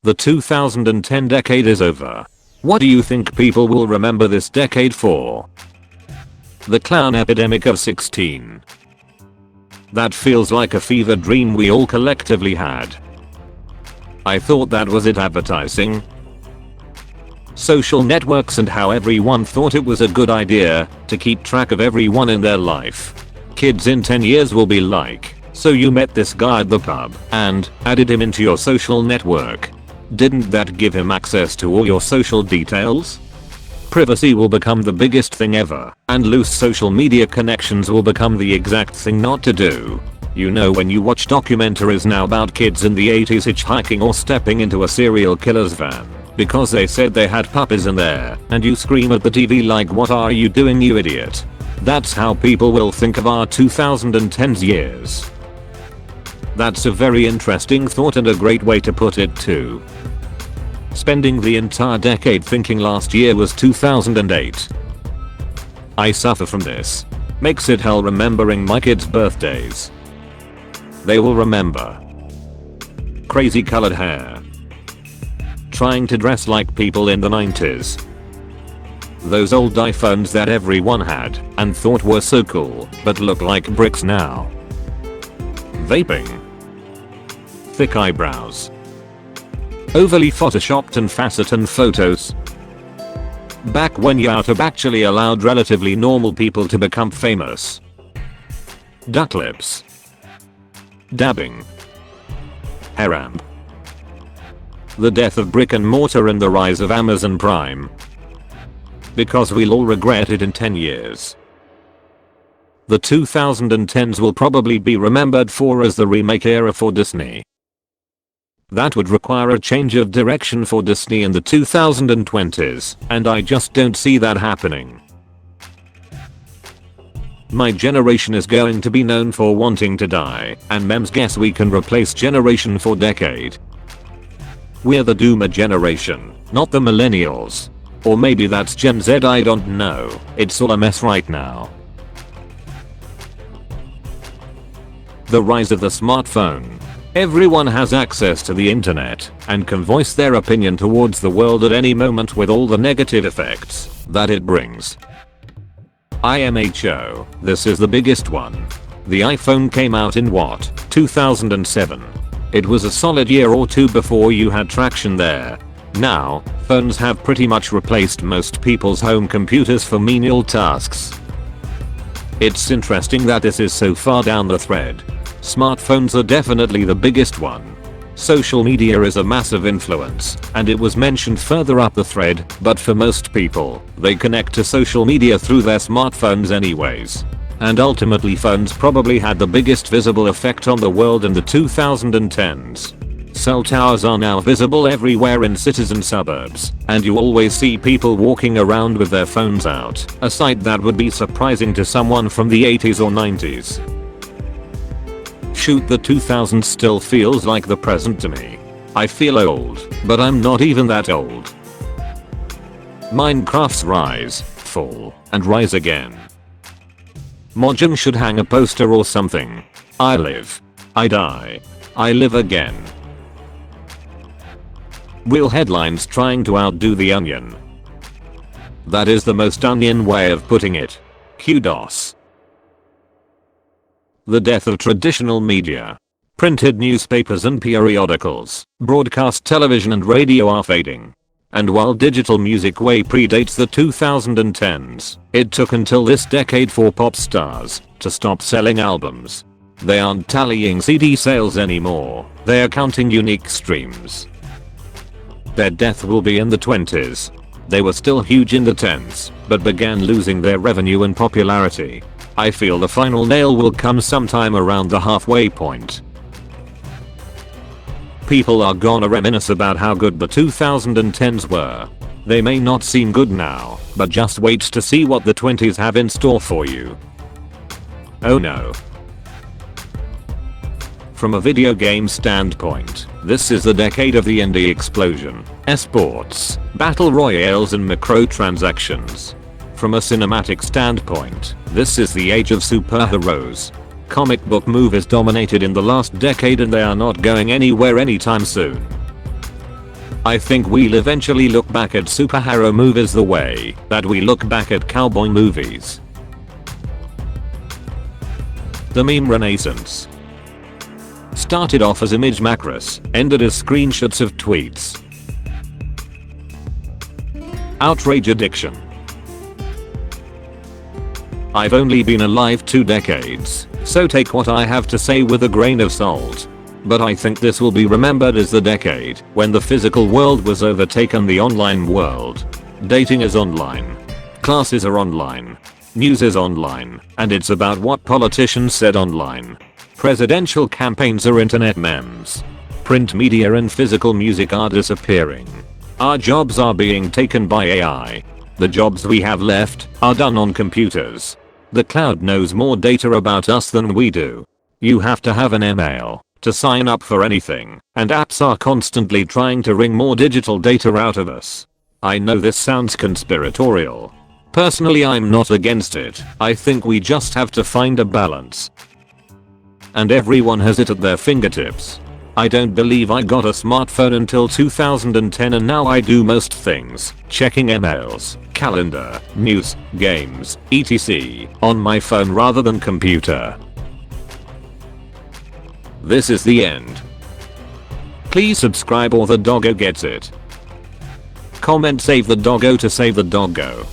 The 2010 decade is over. What do you think people will remember this decade for? The clown epidemic of 16. That feels like a fever dream we all collectively had. I thought that was it. Advertising, social networks, and how everyone thought it was a good idea to keep track of everyone in their life. Kids in 10 years will be like, so you met this guy at the pub and added him into your social network. Didn't that give him access to all your social details? Privacy will become the biggest thing ever, and loose social media connections will become the exact thing not to do. You know, when you watch documentaries now about kids in the 80s hitchhiking or stepping into a serial killer's van because they said they had puppies in there, and you scream at the TV like, what are you doing, you idiot? That's how people will think of our 2010s years. That's a very interesting thought and a great way to put it too. Spending the entire decade thinking last year was 2008. I suffer from this. Makes it hell remembering my kids' birthdays. They will remember crazy colored hair, trying to dress like people in the 90s, those old iPhones that everyone had and thought were so cool but look like bricks now, vaping, thick eyebrows, overly photoshopped and faceted photos. Back when YouTube actually allowed relatively normal people to become famous. Duck lips, dabbing, hair amp, the death of brick and mortar and the rise of Amazon Prime. Because we'll all regret it in 10 years. The 2010s will probably be remembered for as the remake era for Disney. That would require a change of direction for Disney in the 2020s, and I just don't see that happening. My generation is going to be known for wanting to die, and memes guess we can replace generation for decade. We're the Doomer generation, not the millennials. Or maybe that's Gen Z, I don't know. It's all a mess right now. The rise of the smartphone. Everyone has access to the internet and can voice their opinion towards the world at any moment with all the negative effects that it brings. IMHO, this is the biggest one. The iPhone came out in what, 2007? It was a solid year or two before you had traction there. Now, phones have pretty much replaced most people's home computers for menial tasks. It's interesting that this is so far down the thread. Smartphones are definitely the biggest one. Social media is a massive influence, and it was mentioned further up the thread, but for most people, they connect to social media through their smartphones anyways. And ultimately phones probably had the biggest visible effect on the world in the 2010s. Cell towers are now visible everywhere in cities and suburbs, and you always see people walking around with their phones out, a sight that would be surprising to someone from the 80s or 90s. Shoot, the 2000s still feels like the present to me. I feel old, but I'm not even that old. Minecraft's rise, fall, and rise again. Mojang should hang a poster or something. I live, I die, I live again. Real headlines trying to outdo the Onion. That is the most Onion way of putting it. Kudos. The death of traditional media. Printed newspapers and periodicals, broadcast television and radio are fading. And while digital music way predates the 2010s, it took until this decade for pop stars to stop selling albums. They aren't tallying CD sales anymore, they are counting unique streams. Their death will be in the 20s. They were still huge in the 10s, but began losing their revenue and popularity. I feel the final nail will come sometime around the halfway point. People are gonna reminisce about how good the 2010s were. They may not seem good now, but just wait to see what the 20s have in store for you. Oh no. From a video game standpoint, this is the decade of the indie explosion, esports, battle royales and microtransactions. From a cinematic standpoint, this is the age of superheroes. Comic book movies dominated in the last decade and they are not going anywhere anytime soon. I think we'll eventually look back at superhero movies the way that we look back at cowboy movies. The meme renaissance. Started off as image macros, ended as screenshots of tweets. Outrage addiction. I've only been alive 2 decades, so take what I have to say with a grain of salt. But I think this will be remembered as the decade when the physical world was overtaken the online world. Dating is online. Classes are online. News is online, and it's about what politicians said online. Presidential campaigns are internet memes. Print media and physical music are disappearing. Our jobs are being taken by AI. The jobs we have left are done on computers. The cloud knows more data about us than we do. You have to have an email to sign up for anything, and apps are constantly trying to wring more digital data out of us. I know this sounds conspiratorial. Personally, I'm not against it. I think we just have to find a balance. And everyone has it at their fingertips. I don't believe I got a smartphone until 2010, and now I do most things, checking emails, calendar, news, games, etc. on my phone rather than computer. This is the end. Please subscribe or the doggo gets it. Comment save the doggo to save the doggo.